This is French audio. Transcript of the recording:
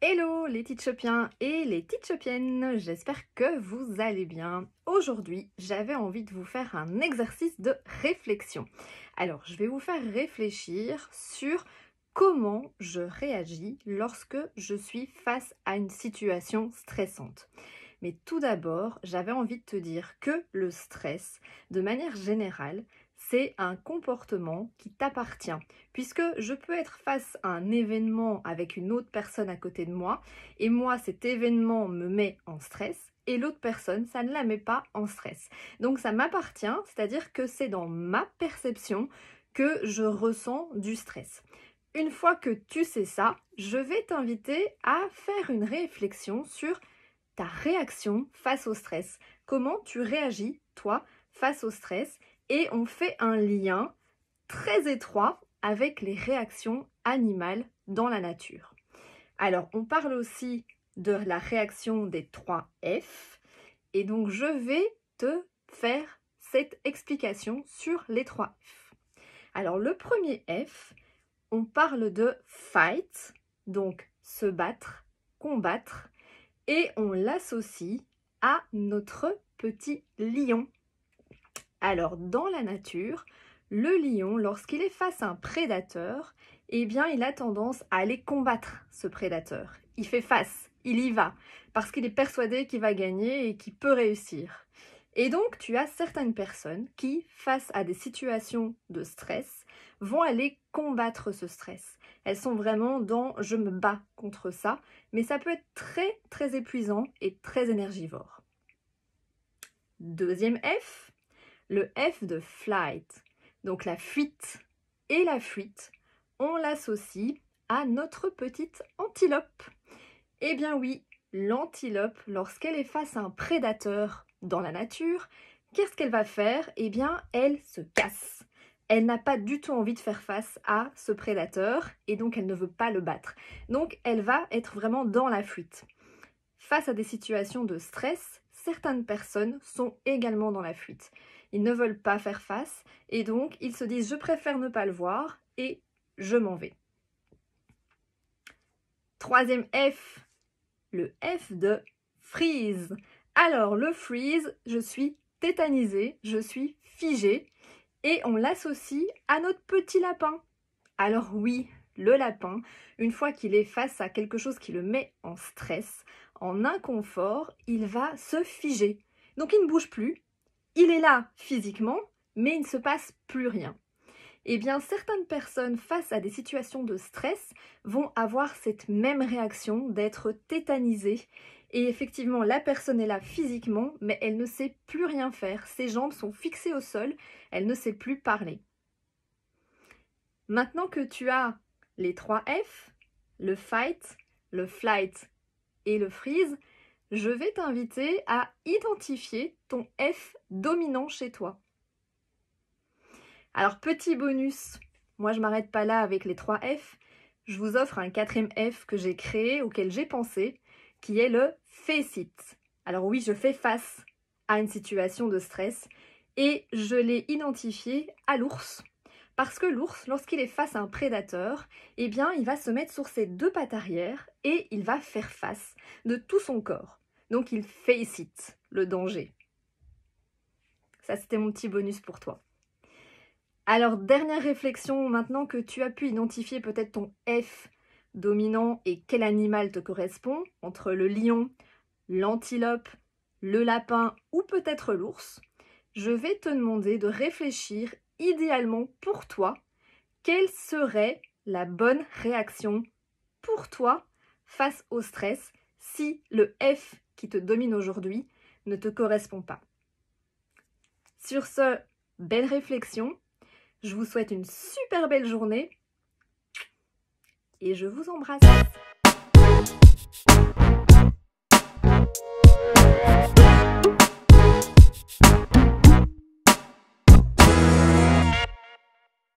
Hello les Teachopiens et les Teachopiennes, j'espère que vous allez bien. Aujourd'hui, j'avais envie de vous faire un exercice de réflexion. Alors, je vais vous faire réfléchir sur comment je réagis lorsque je suis face à une situation stressante. Mais tout d'abord, j'avais envie de te dire que le stress, de manière générale, c'est un comportement qui t'appartient, puisque je peux être face à un événement avec une autre personne à côté de moi, et moi, cet événement me met en stress, et l'autre personne, ça ne la met pas en stress. Donc ça m'appartient, c'est-à-dire que c'est dans ma perception que je ressens du stress. Une fois que tu sais ça, je vais t'inviter à faire une réflexion sur ta réaction face au stress. Comment tu réagis, toi, face au stress? Et on fait un lien très étroit avec les réactions animales dans la nature. Alors, on parle aussi de la réaction des 3 F. Et donc, je vais te faire cette explication sur les 3 F. Alors, le premier F, on parle de fight, donc se battre, combattre. Et on l'associe à notre petit lion. Alors, dans la nature, le lion, lorsqu'il est face à un prédateur, eh bien, il a tendance à aller combattre ce prédateur. Il fait face, il y va, parce qu'il est persuadé qu'il va gagner et qu'il peut réussir. Et donc, tu as certaines personnes qui, face à des situations de stress, vont aller combattre ce stress. Elles sont vraiment dans « je me bats contre ça », mais ça peut être très, très épuisant et très énergivore. Deuxième F, le F de flight. Donc la fuite. Et la fuite, on l'associe à notre petite antilope. Eh bien oui, l'antilope, lorsqu'elle est face à un prédateur dans la nature, qu'est-ce qu'elle va faire? Eh bien, elle se casse. Elle n'a pas du tout envie de faire face à ce prédateur et donc elle ne veut pas le battre. Donc elle va être vraiment dans la fuite. Face à des situations de stress, certaines personnes sont également dans la fuite. Ils ne veulent pas faire face et donc ils se disent « je préfère ne pas le voir et je m'en vais ». Troisième F, le F de freeze. Alors le freeze, je suis tétanisée, je suis figée. Et on l'associe à notre petit lapin. Alors oui, le lapin, une fois qu'il est face à quelque chose qui le met en stress, en inconfort, il va se figer. Donc il ne bouge plus, il est là physiquement, mais il ne se passe plus rien. Eh bien, certaines personnes face à des situations de stress vont avoir cette même réaction d'être tétanisées. Et effectivement, la personne est là physiquement, mais elle ne sait plus rien faire. Ses jambes sont fixées au sol, elle ne sait plus parler. Maintenant que tu as les 3 F, le fight, le flight et le freeze, je vais t'inviter à identifier ton F dominant chez toi. Alors, petit bonus, moi je ne m'arrête pas là avec les 3 F, je vous offre un 4e F que j'ai créé, auquel j'ai pensé, qui est le face it. Alors oui, je fais face à une situation de stress et je l'ai identifié à l'ours. Parce que l'ours, lorsqu'il est face à un prédateur, eh bien, il va se mettre sur ses 2 pattes arrière et il va faire face de tout son corps. Donc, il face it, le danger. Ça, c'était mon petit bonus pour toi. Alors, dernière réflexion, maintenant que tu as pu identifier peut-être ton F dominant et quel animal te correspond, entre le lion, l'antilope, le lapin ou peut-être l'ours, je vais te demander de réfléchir idéalement pour toi, quelle serait la bonne réaction pour toi face au stress si le F qui te domine aujourd'hui ne te correspond pas. Sur ce, belle réflexion. Je vous souhaite une super belle journée et je vous embrasse.